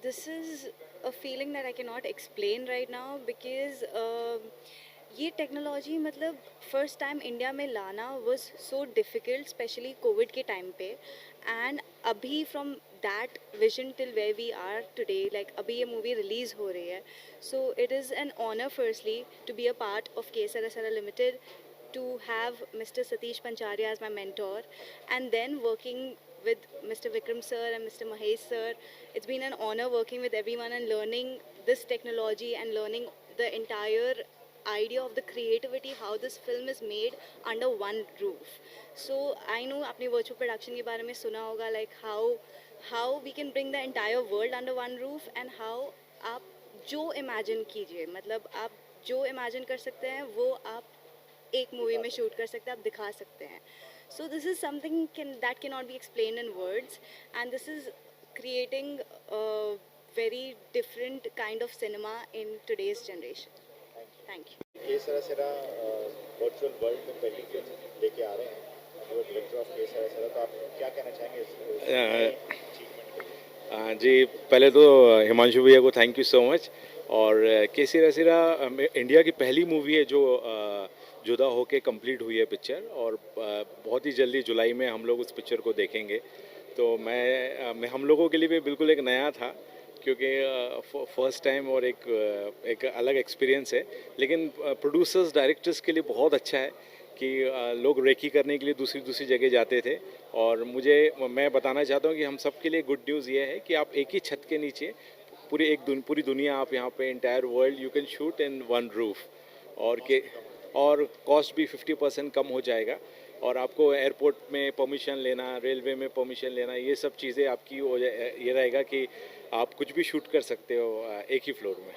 this is a feeling that I cannot explain right now because ये technology मतलब first time India में लाना was so difficult specially Covid के time पे and अभी from that vision till where we are today like अभी ये movie release हो रही है so it is an honour firstly to be a part of KSRSR limited to have Mr. Satish Pancharia as my mentor and then working with Mr. Vikram sir and Mr. Mahesh sir. It's been an honor working with everyone and learning this technology and learning the entire idea of the creativity, how this film is made under one roof. So I know आपने virtual production के बारे में सुना होगा like how we can bring the entire world under one roof and how आप जो imagine कीजिए मतलब आप जो imagine कर सकते हैं वो आप एक मूवी में शूट कर सकते हैं आप दिखा सकते हैं so this is something that can not be explain in words and this is creating very different kind of cinema in today's generation thank you KSRSR virtual world में पहली फिल्म लेके आ रहे हैं जो डायरेक्टर ऑफ KSRSR तो आप क्या कहना चाहेंगे इस अचीवमेंट के लिए? जी पहले तो हिमांशु भैया को थैंक यू सो मच और KSRSR इंडिया की पहली मूवी है जो जुदा होके कंप्लीट हुई है पिक्चर और बहुत ही जल्दी जुलाई में हम लोग उस पिक्चर को देखेंगे तो मैं हम लोगों के लिए भी बिल्कुल एक नया था क्योंकि फर्स्ट टाइम और एक अलग एक्सपीरियंस है लेकिन प्रोड्यूसर्स डायरेक्टर्स के लिए बहुत अच्छा है कि लोग रेकी करने के लिए दूसरी दूसरी जगह जाते थे और मैं बताना चाहता हूँ कि हम सब के लिए गुड न्यूज़ ये है कि आप एक ही छत के नीचे पूरी दुनिया आप यहाँ पे entire world you can shoot in one roof और कॉस्ट भी 50% कम हो जाएगा और आपको एयरपोर्ट में परमिशन लेना रेलवे में परमिशन लेना ये सब चीज़ें आपकी ये रहेगा कि आप कुछ भी शूट कर सकते हो एक ही फ्लोर में।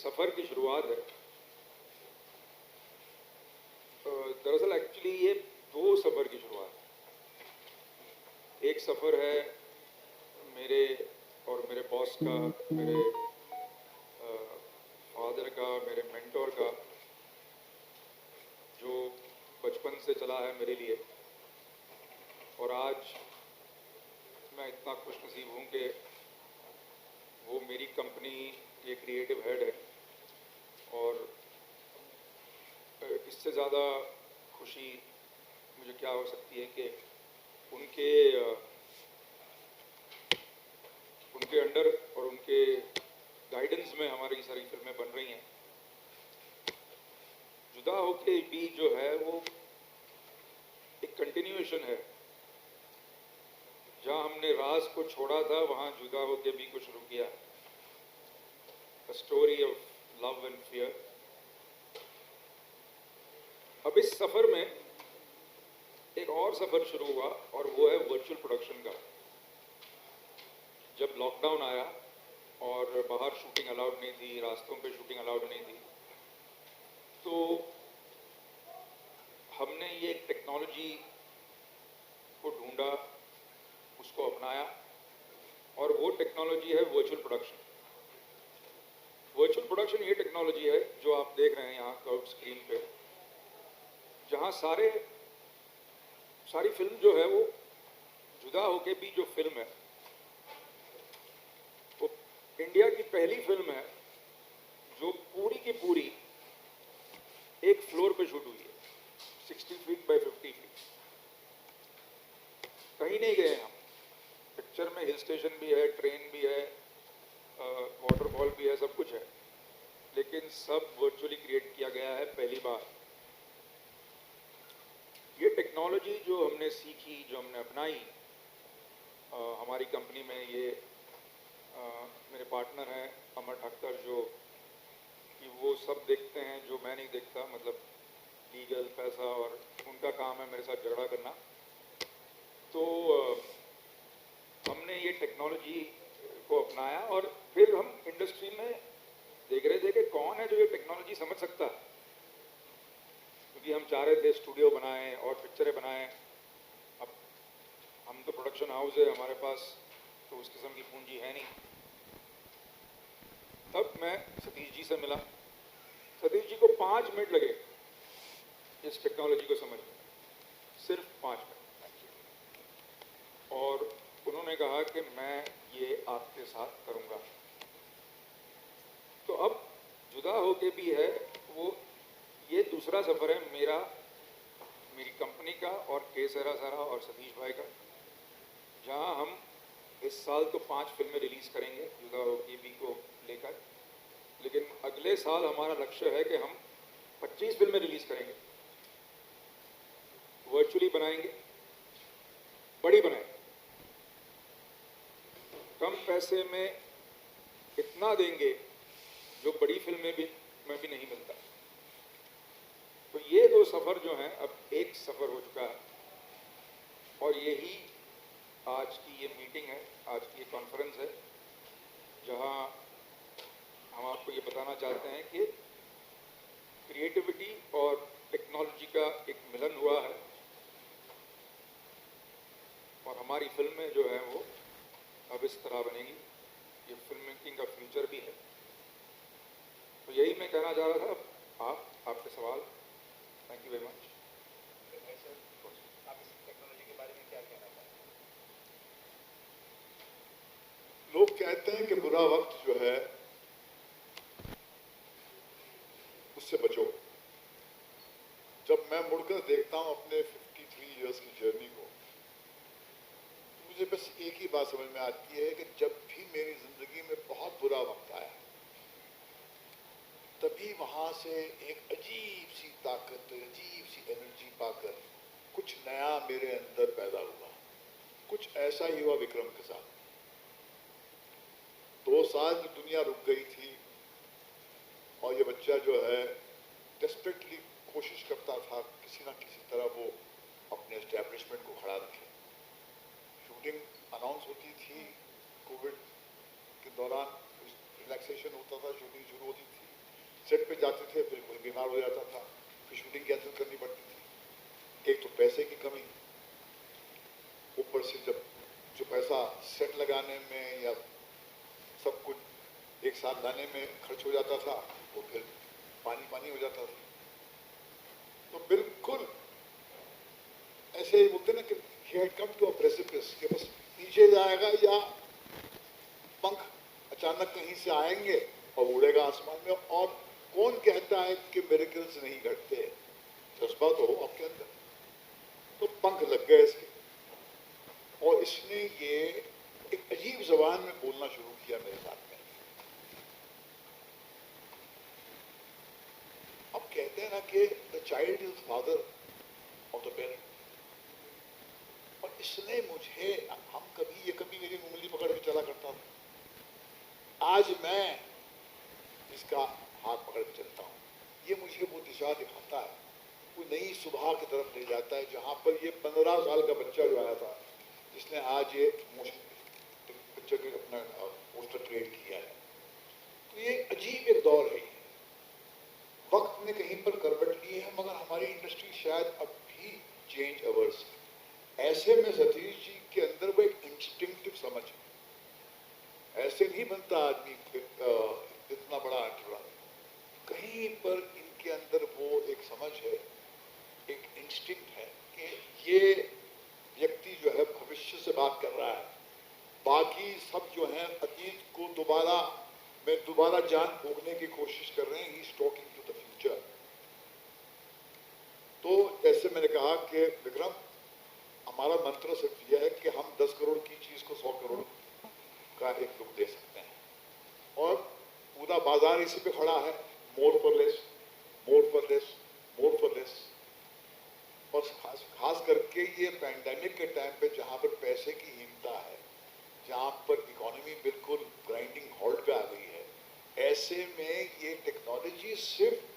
सफ़र की शुरुआत है। दरअसल एक्चुअली ये दो सफ़र की शुरुआत है। एक सफ़र है मेरे और मेरे बॉस का, मेरे फादर का, मेरे मेंटोर का, जो बचपन से चला है मेरे लिए। और आज मैं इतना खुशनसीब हूँ कि वो मेरी कंपनी ये क्रिएटिव हेड है, और इससे ज़्यादा खुशी मुझे क्या हो सकती है कि उनके उनके अंडर और उनके गाइडेंस में हमारी सारी फिल्में बन रही हैं। जुदा होके भी जो है वो एक कंटिन्यूएशन है। जहाँ हमने राज को छोड़ा था वहाँ जुदा होके भी को शुरू किया। A story of love and fear। अब इस सफर में एक और सफर शुरू हुआ और वो है वर्चुअल प्रोडक्शन का। जब लॉकडाउन आया और बाहर शूटिंग अलाउड नहीं थी, रास्तों पे शूटिंग अलाउड नहीं थी, तो हमने ये एक टेक्नोलॉजी को ढूंढा, उसको अपनाया और वो टेक्नोलॉजी है वर्चुअल प्रोडक्शन। वर्चुअल प्रोडक्शन ये टेक्नोलॉजी है जो आप देख रहे हैं यहाँ कर्व स्क्रीन पे, जहाँ सारी फिल्म जो है वो जुदा होके भी जो फिल्म है वो इंडिया की पहली फिल्म है जो पूरी की पूरी एक फ्लोर पे शूट हुई है, 60 फीट बाय 50 फीट। कहीं नहीं गए हम। पिक्चर में हिल स्टेशन भी है, ट्रेन भी है, वाटरफॉल भी है, सब कुछ है, लेकिन सब वर्चुअली क्रिएट किया गया है पहली बार। ये टेक्नोलॉजी जो हमने सीखी, जो हमने अपनाई, हमारी कंपनी में ये मेरे पार्टनर हैं अमर ठक्कर, जो कि वो सब देखते हैं जो मैं नहीं देखता, मतलब लीगल, पैसा, और उनका काम है मेरे साथ झगड़ा करना। तो हमने ये टेक्नोलॉजी को अपनाया और फिर हम इंडस्ट्री में देख रहे थे कि कौन है जो ये टेक्नोलॉजी समझ सकता है, क्योंकि हम चाह रहे थे स्टूडियो बनाएं और पिक्चरें बनाएं। अब हम तो प्रोडक्शन हाउस है हमारे पास, तो उस किस्म की पूंजी है नहीं। तब मैं सतीश जी से मिला। सतीश जी को 5 मिनट लगे इस टेक्नोलॉजी को समझने, सिर्फ 5 मिनट। और उन्होंने कहा कि मैं ये आपके साथ करूँगा। तो अब जुदा होके भी है वो, ये दूसरा सफ़र है मेरी कंपनी का और के सरा और सतीश भाई का, जहां हम इस साल तो 5 फिल्में रिलीज़ करेंगे जुदा होके भी को लेकर, लेकिन अगले साल हमारा लक्ष्य है कि हम 25 फिल्में रिलीज़ करेंगे, वर्चुअली बनाएंगे, बड़ी बनाएंगे, कम पैसे में इतना देंगे जो बड़ी फिल्में में भी नहीं मिलता। तो ये 2 सफ़र जो हैं अब एक सफ़र हो चुका है, और यही आज की ये मीटिंग है, आज की ये कॉन्फ्रेंस है, जहां हम आपको ये बताना चाहते हैं कि क्रिएटिविटी और टेक्नोलॉजी का एक मिलन हुआ है और हमारी फिल्में जो हैं वो अब इस तरह बनेंगी। ये फिल्म मेकिंग का फ्यूचर भी है। तो यही मैं कहना चाह रहा था। आपके सवाल। Thank you very much. आप इस टेक्नोलॉजी के बारे में क्या कहना चाहते हैं? लोग कहते हैं कि बुरा वक्त जो है उससे बचो। जब मैं मुड़कर देखता हूं अपने 53 इयर्स की जर्नी को, मुझे बस एक ही बात समझ में आती है कि जब भी मेरी जिंदगी में बहुत बुरा वक्त आया, तभी वहां से एक अजीब सी ताकत, अजीब सी एनर्जी पाकर कुछ नया मेरे अंदर पैदा हुआ। कुछ ऐसा ही हुआ विक्रम के साथ। 2 साल की दुनिया रुक गई थी और ये बच्चा जो है डेस्परेटली कोशिश करता था किसी ना किसी तरह वो अपने एस्टैब्लिशमेंट को खड़ा रखे। शूटिंग अनाउंस होती थी, कोविड के दौरान रिलैक्सेशन होता था, शूटिंग शुरू होती थी, सेट पे जाते थे, फिर कोई बीमार हो जाता था, फिर शूटिंग कैंसिल करनी पड़ती थी। एक तो पैसे की कमी, ऊपर से जब जो पैसा सेट लगाने में या सब कुछ एक साथ लाने में खर्च हो जाता था, वो फिर पानी पानी हो जाता था। तो बिल्कुल ऐसे ही बोलते ना कि he had come to a precipice, कि बस नीचे जाएगा या पंख अचानक कहीं से आएंगे और उड़ेगा आसमान में। और कौन कहता है कि मिरेकल्स नहीं घटते? जज्बा तो हो आपके अंदर। तो पंख लग गए इसके और इसने ये एक अजीब जबान में बोलना शुरू child is father of the parent. और इसने मुझे, हम कभी मेरी उंगली पकड़ के चला करता था, आज मैं इसका हाथ पकड़ के चलता हूँ। ये मुझे वो दिशा दिखाता है, वो नई सुबह की तरफ ले जाता है, जहाँ पर ये 15 साल का बच्चा जो आया था, जिसने आज ये पिक्चर के अपना पोस्टर क्रिएट किया है। तो ये अजीब एक दौर है। वक्त ने कहीं पर करवट ली है, मगर हमारी इंडस्ट्री शायद अब भी चेंज अवर्स। ऐसे में सतीश जी के अंदर वो एक इंस्टिंक्टिव समझ है। ऐसे नहीं बनता आदमी इतना बड़ा एक्टर। कहीं पर इनके अंदर वो एक समझ है, एक इंस्टिंक्ट है कि ये व्यक्ति जो है भविष्य से बात कर रहा है, बाकी सब जो है अतीत को दोबारा जान फूंकने की कोशिश कर रहे हैं। He is talking to the future. तो जैसे मैंने कहा कि विक्रम, हमारा मंत्र सिर्फ यह है कि हम 10 करोड़ की चीज को 100 करोड़ का एक लुक दे सकते हैं, और पूरा बाजार इसी पे खड़ा है, more for less, more for less, more for less. और खास करके ये पैंडेमिक के टाइम पे, जहाँ पर पैसे की हीनता है, जहाँ पर इकोनॉमी बिल्कुल ग्राइंडिंग हॉल्ट पे आ गई है, ऐसे में ये टेक्नोलॉजी सिर्फ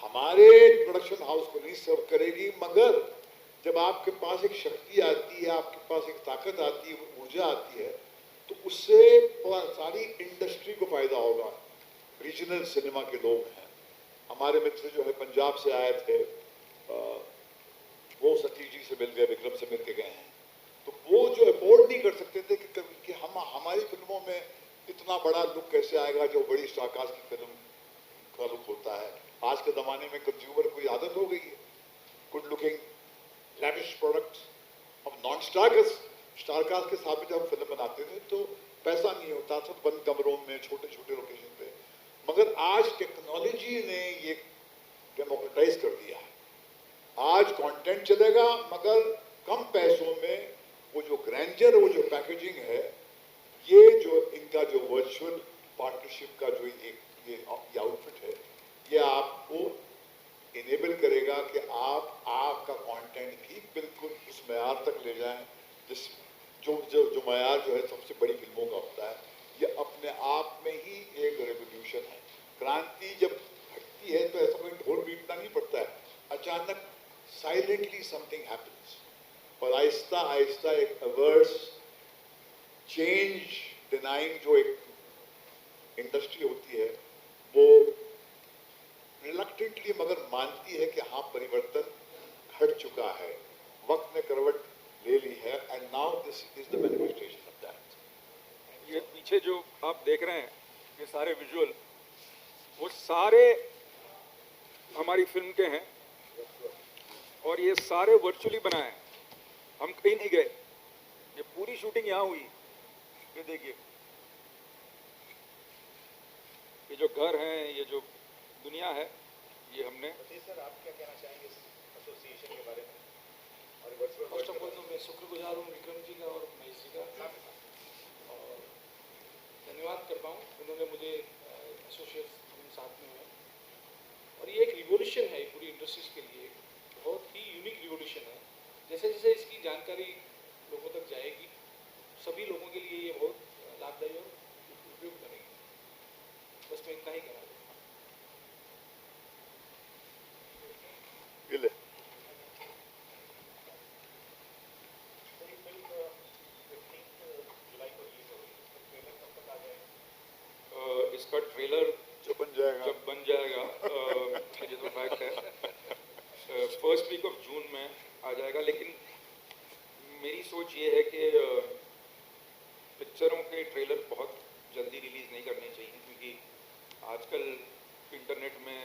हमारे प्रोडक्शन हाउस को नहीं सर्व करेगी, मगर जब आपके पास एक शक्ति आती है, आपके पास एक ताकत आती है, ऊर्जा आती है, तो उससे सारी इंडस्ट्री को फायदा होगा। रीजनल सिनेमा के लोग हैं, हमारे मित्र जो है पंजाब से आए थे, वो सतीश जी से मिल गए, विक्रम से मिल के गए हैं। तो वो जो अफोर्ड नहीं कर सकते थे कि हम हमारी फिल्मों में इतना बड़ा लुक कैसे आएगा, जो बड़ी स्टारकास्ट की फिल्म का लुक होता है। आज के ज़माने में कंज्यूमर को आदत हो गई है गुड लुकिंग लैविश प्रोडक्ट्स। अब नॉन स्टारकास्ट के साथ भी जब हम फिल्म बनाते थे तो पैसा नहीं होता था, बंद कमरों में, छोटे छोटे लोकेशन पे। मगर आज टेक्नोलॉजी ने ये डेमोक्रेटाइज कर दिया है। आज कंटेंट चलेगा, मगर कम पैसों में वो जो ग्रैंडर, वो जो पैकेजिंग है, ये जो इनका जो वर्चुअल पार्टनरशिप का जो ये आउटफिट है, ये आपको इनेबल करेगा कि आपका कंटेंट भी बिल्कुल उस मयार तक ले जाएं जिस जो मयार जो है सबसे बड़ी फिल्मों का होता है। ये अपने आप में ही एक रेवोल्यूशन है। क्रांति जब घटती है तो ऐसा कोई ढोल पीटना नहीं पड़ता है, अचानक साइलेंटली समथिंग हैपेंस, और आहिस्ता आहिस्ता एक अवर्स चेंज डिनाइंग जो एक इंडस्ट्री होती है, वो रिलक्टेंटली मगर मानती है कि हाँ, परिवर्तन घट चुका है, वक्त ने करवट ले ली है, and now this is the manifestation of that. ये पीछे जो आप देख रहे हैं, ये सारे विजुअल, वो सारे हमारी फिल्म के हैं, और ये सारे वर्चुअली बनाए हैं। हम कहीं नहीं गए, ये पूरी शूटिंग यहाँ हुई। ये देखिए, ये जो घर हैं, ये जो दुनिया है, ये हमने। सर, आप क्या कहना चाहेंगे इस एसोसिएशन के बारे में? और फर्स्ट ऑफ ऑल तो मैं शुक्रगुजार हूँ विक्रम जी का और महेश जी का, और धन्यवाद करता हूँ उन्होंने मुझे एसोसिएट साथ में है। और ये एक रिवोल्यूशन है पूरी इंडस्ट्रीज के लिए, बहुत ही यूनिक रिवोल्यूशन है। जैसे जैसे इसकी जानकारी लोगों तक जाएगी, सभी लोगों के लिए ये बहुत लाभदायी और उपयोग करेगी। बस मैं इतना ही कहना चाहूँगा। इसका ट्रेलर जो बन जाएगा, जब बन जाएगा, ये तो फैक्ट है, फर्स्ट वीक ऑफ जून में आ जाएगा। लेकिन मेरी सोच ये है कि पिक्चरों के ट्रेलर बहुत जल्दी रिलीज़ नहीं करने चाहिए, क्योंकि आजकल इंटरनेट में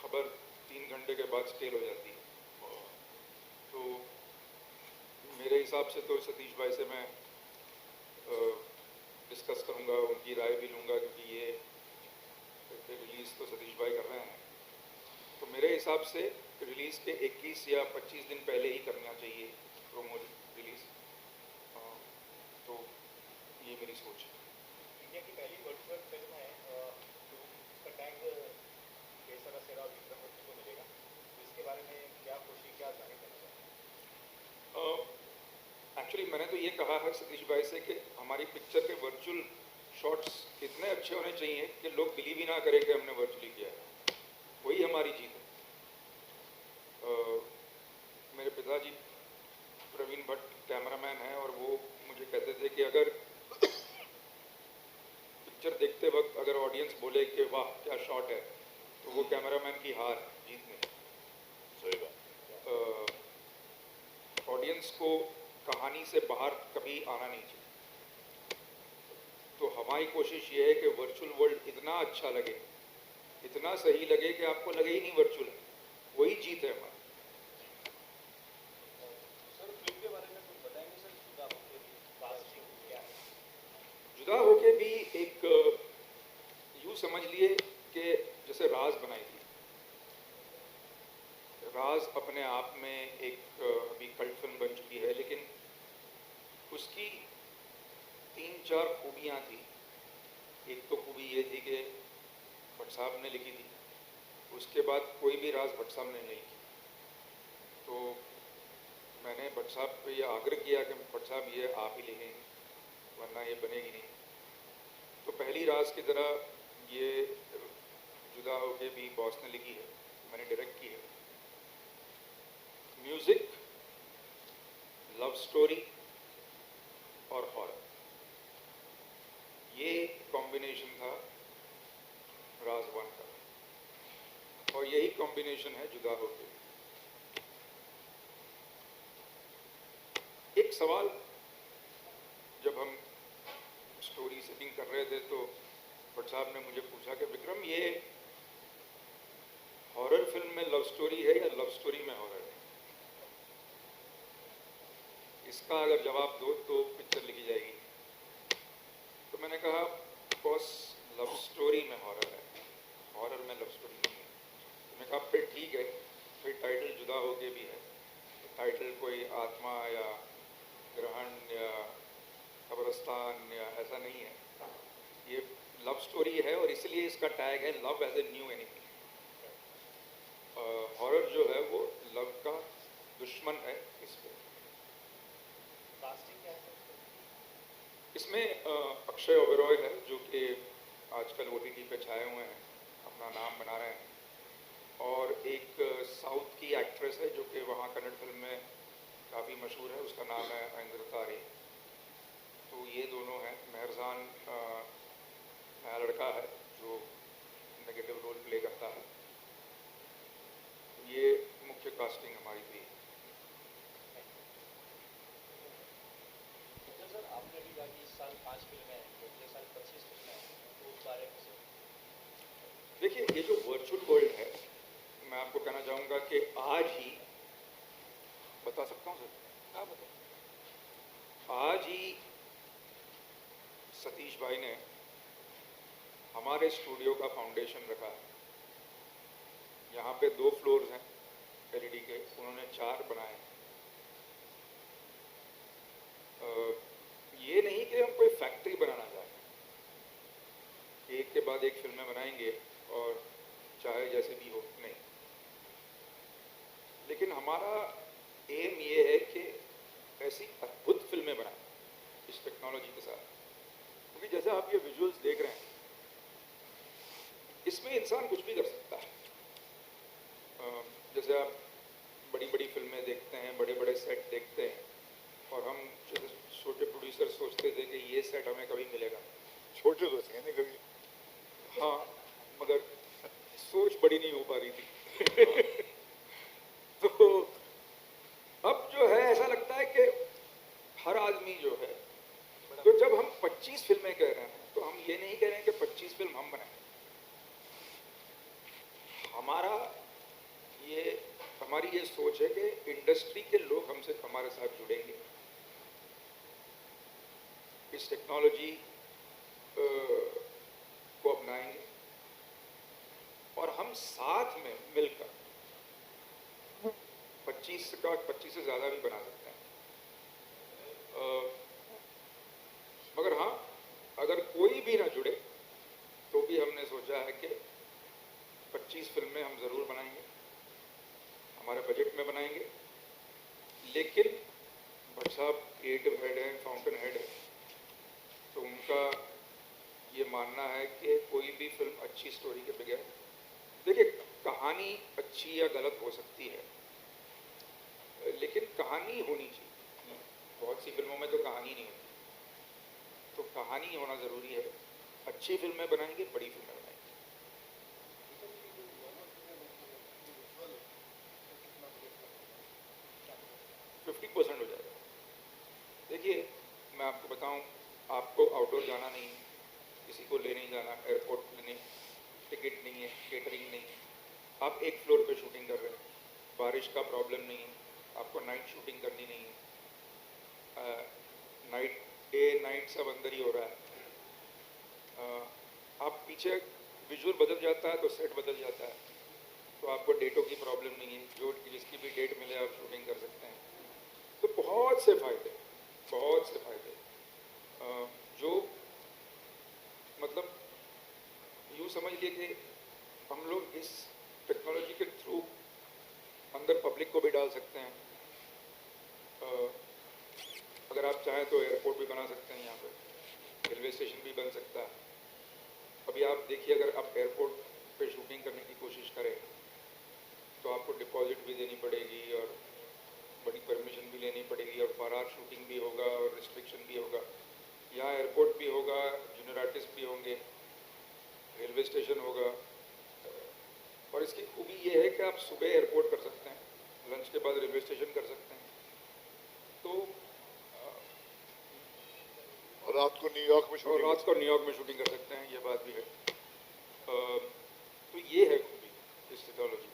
खबर 3 घंटे के बाद स्टेल हो जाती है। तो मेरे हिसाब से तो सतीश भाई से मैं डिस्कस करूँगा, उनकी राय भी लूँगा, क्योंकि ये रिलीज़ तो सतीश भाई कर रहे हैं। तो मेरे हिसाब से रिलीज़ के 21 या 25 दिन पहले ही करना चाहिए प्रोमो रिलीज़। तो ये मेरी सोच है। इंडिया की पहली वर्चुअल फिल्म है, तो इसका टैग केसरा सेरा विक्रम को मिलेगा। तो इसके के बारे में क्या खुशी, क्या जाहिर करना चाहते हैं? एक्चुअली मैंने तो ये कहा है सतीश भाई से कि हमारी पिक्चर के वर्चुअल शॉट्स इतने अच्छे होने चाहिए कि लोग बिलीव ही ना करें कि हमने वर्चुअली किया है। वही हमारी जीत है। मेरे पिताजी प्रवीण भट्ट कैमरामैन हैं और वो मुझे कहते थे कि अगर पिक्चर देखते वक्त अगर ऑडियंस बोले कि वाह क्या शॉट है, तो वो कैमरामैन की हार, जीत नहीं। सही बात। ऑडियंस को कहानी से बाहर कभी आना नहीं चाहिए। तो हमारी कोशिश ये है कि वर्चुअल वर्ल्ड इतना अच्छा लगे, इतना सही लगे कि आपको लगे ही नहीं वर्चुअल है। वही जीत है हमारी। सर फिल्म के बारे में कुछ बताएंगे सर? जुदा होके भी कास्टिंग क्या है? जुदा होके भी एक यूँ समझ लिए कि जैसे राज बनाई थी। राज अपने आप में एक अभी कल्ट फिल्म बन चुकी है, लेकिन उसकी 3-4 खूबियाँ थी। एक तो खूबी ये थी कि भट्ट साहब ने लिखी थी, उसके बाद कोई भी राज भट्ट साहब ने नहीं लिखी। तो मैंने भट्ट साहब को ये आग्रह किया कि भट्ट साहब ये आप ही लिखेंगे, वरना ये बनेगी नहीं। तो पहली राज की तरह ये जुदा होके भी बॉस ने लिखी है, मैंने डायरेक्ट की है। म्यूजिक, लव स्टोरी और हॉरर, ये कॉम्बिनेशन था राज 1 का, और यही कॉम्बिनेशन है जुदा होके। एक सवाल जब हम स्टोरी सेटिंग कर रहे थे तो भट्ट साहब ने मुझे पूछा कि विक्रम ये हॉरर फिल्म में लव स्टोरी है या लव स्टोरी में हॉरर है? इसका अगर जवाब दो तो पिक्चर लिखी जाएगी। तो मैंने कहा बॉस लव स्टोरी में हॉरर है, हॉरर में लव स्टोरी नहीं है। तो मैंने कहा फिर ठीक है, फिर टाइटल जुदा होके भी है। टाइटल कोई आत्मा या ग्रहण या कब्रिस्तान या ऐसा नहीं है, ये लव स्टोरी है और इसलिए इसका टैग है love as a new enemy. Horror जो है वो लव का दुश्मन है। इस पे कास्टिंग क्या है? इसमें अक्षय ओबेरॉय है जो कि आजकल OTT पे छाए हुए हैं, अपना नाम बना रहे हैं। और एक साउथ की एक्ट्रेस है जो कि वहाँ कन्नड़ फिल्म में काफ़ी मशहूर है, उसका नाम है अंग्रता रे। तो ये दोनों हैं। मेहरजान नया लड़का है जो नेगेटिव रोल प्ले करता है। ये मुख्य कास्टिंग हमारी थी। तो सर आपने भी कहा कि इस साल 5 फिल्में हैं, तो अगले साल 25 फिल्में हैं, तो उस बारे में सर? देखिए ये जो वर्चुअल वर्ल्ड है, मैं आपको कहना चाहूँगा कि आज ही बता सकता हूँ सर, आप बताओ। आज ही सतीश भाई ने हमारे स्टूडियो का फाउंडेशन रखा है। यहाँ पे 2 फ्लोर्स हैं LED के, उन्होंने 4 बनाए हैं। ये नहीं कि हम कोई फैक्ट्री बनाना चाहते, एक के बाद एक फिल्में बनाएंगे और चाहे जैसे भी हो, नहीं। लेकिन हमारा एम ये है कि ऐसी अद्भुत फिल्में बनाएं इस टेक्नोलॉजी के साथ। क्योंकि जैसे आप ये विजुअल्स देख रहे हैं, इसमें इंसान कुछ भी कर सकता है। जैसे आप बड़ी बड़ी फिल्में देखते हैं, बड़े बड़े सेट देखते हैं, और हम छोटे प्रोड्यूसर सोचते थे कि ये सेट हमें कभी मिलेगा। छोटे तो थे नहीं कभी। हाँ, मगर सोच बड़ी नहीं हो पा रही थी। तो अब जो है ऐसा लगता है कि हर आदमी जो है, तो जब हम 25 फिल्में कह रहे हैं तो हम ये नहीं कह रहे हैं कि 25 फिल्म हम बनाएं। हमारी ये सोच है कि इंडस्ट्री के लोग हमसे हमारे साथ जुड़ेंगे, इस टेक्नोलॉजी को अपनाएंगे और हम साथ में मिलकर 25 से ज़्यादा भी बना सकते हैं। मगर हाँ, अगर कोई भी ना जुड़े तो भी हमने सोचा है कि 25 फिल्में हम ज़रूर बनाएंगे। हमारे बजट में बनाएंगे, लेकिन भट्ट साहब क्रिएटिव हेड है, फाउंटेन हेड है, तो उनका ये मानना है कि कोई भी फिल्म अच्छी स्टोरी के बगैर, देखिए कहानी अच्छी या गलत हो सकती है, लेकिन कहानी होनी चाहिए। बहुत सी फिल्मों में तो कहानी नहीं होती, तो कहानी होना ज़रूरी है। अच्छी फिल्में बनाएंगे, बड़ी फिल्में बनाएंगे। 50% हो जाएगा। देखिए मैं आपको बताऊं, आपको आउटडोर जाना नहीं, किसी को ले नहीं जाना, एयरपोर्ट लेने टिकट नहीं है, केटरिंग नहीं, आप एक फ्लोर पे शूटिंग कर रहे हैं, बारिश का प्रॉब्लम नहीं है, आपको नाइट शूटिंग करनी नहीं है, नाइट डे नाइट सब अंदर ही हो रहा है, आप पीछे विजुअल बदल जाता है तो सेट बदल जाता है, तो आपको डेटों की प्रॉब्लम नहीं है, जो जिसकी भी डेट मिले आप शूटिंग कर सकते हैं। तो बहुत से फ़ायदे, बहुत से फ़ायदे, जो मतलब यूँ समझ लिए कि हम लोग इस टेक्नोलॉजी के थ्रू अंदर पब्लिक को भी डाल सकते हैं। अगर आप चाहें तो एयरपोर्ट भी बना सकते हैं, यहाँ पे रेलवे स्टेशन भी बन सकता है। अभी आप देखिए, अगर आप एयरपोर्ट पे शूटिंग करने की कोशिश करें तो आपको डिपॉजिट भी देनी पड़ेगी और बड़ी परमिशन भी लेनी पड़ेगी, और बार शूटिंग भी होगा और रिस्ट्रिक्शन भी होगा। यहाँ एयरपोर्ट भी होगा, जूनियर आर्टिस्ट भी होंगे, रेलवे स्टेशन होगा, और इसकी खूबी ये है कि आप सुबह एयरपोर्ट कर सकते हैं, लंच के बाद रेलवे स्टेशन कर सकते हैं, तो और रात को न्यूयॉर्क में और शूटिंग रात को न्यूयॉर्क में शूटिंग कर सकते हैं, ये बात भी है। तो ये है खूबी इस technology.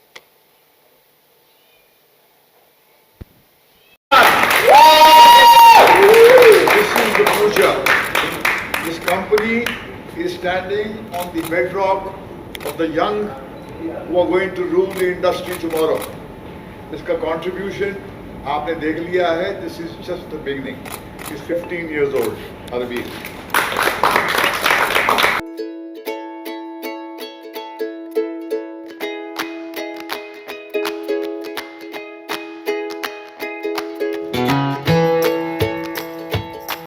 This is the future. This company is standing on the bedrock of the young who are going to rule the industry tomorrow. इसका contribution आपने देख लिया है. This is just the beginning. He's 15 years old. Harveer.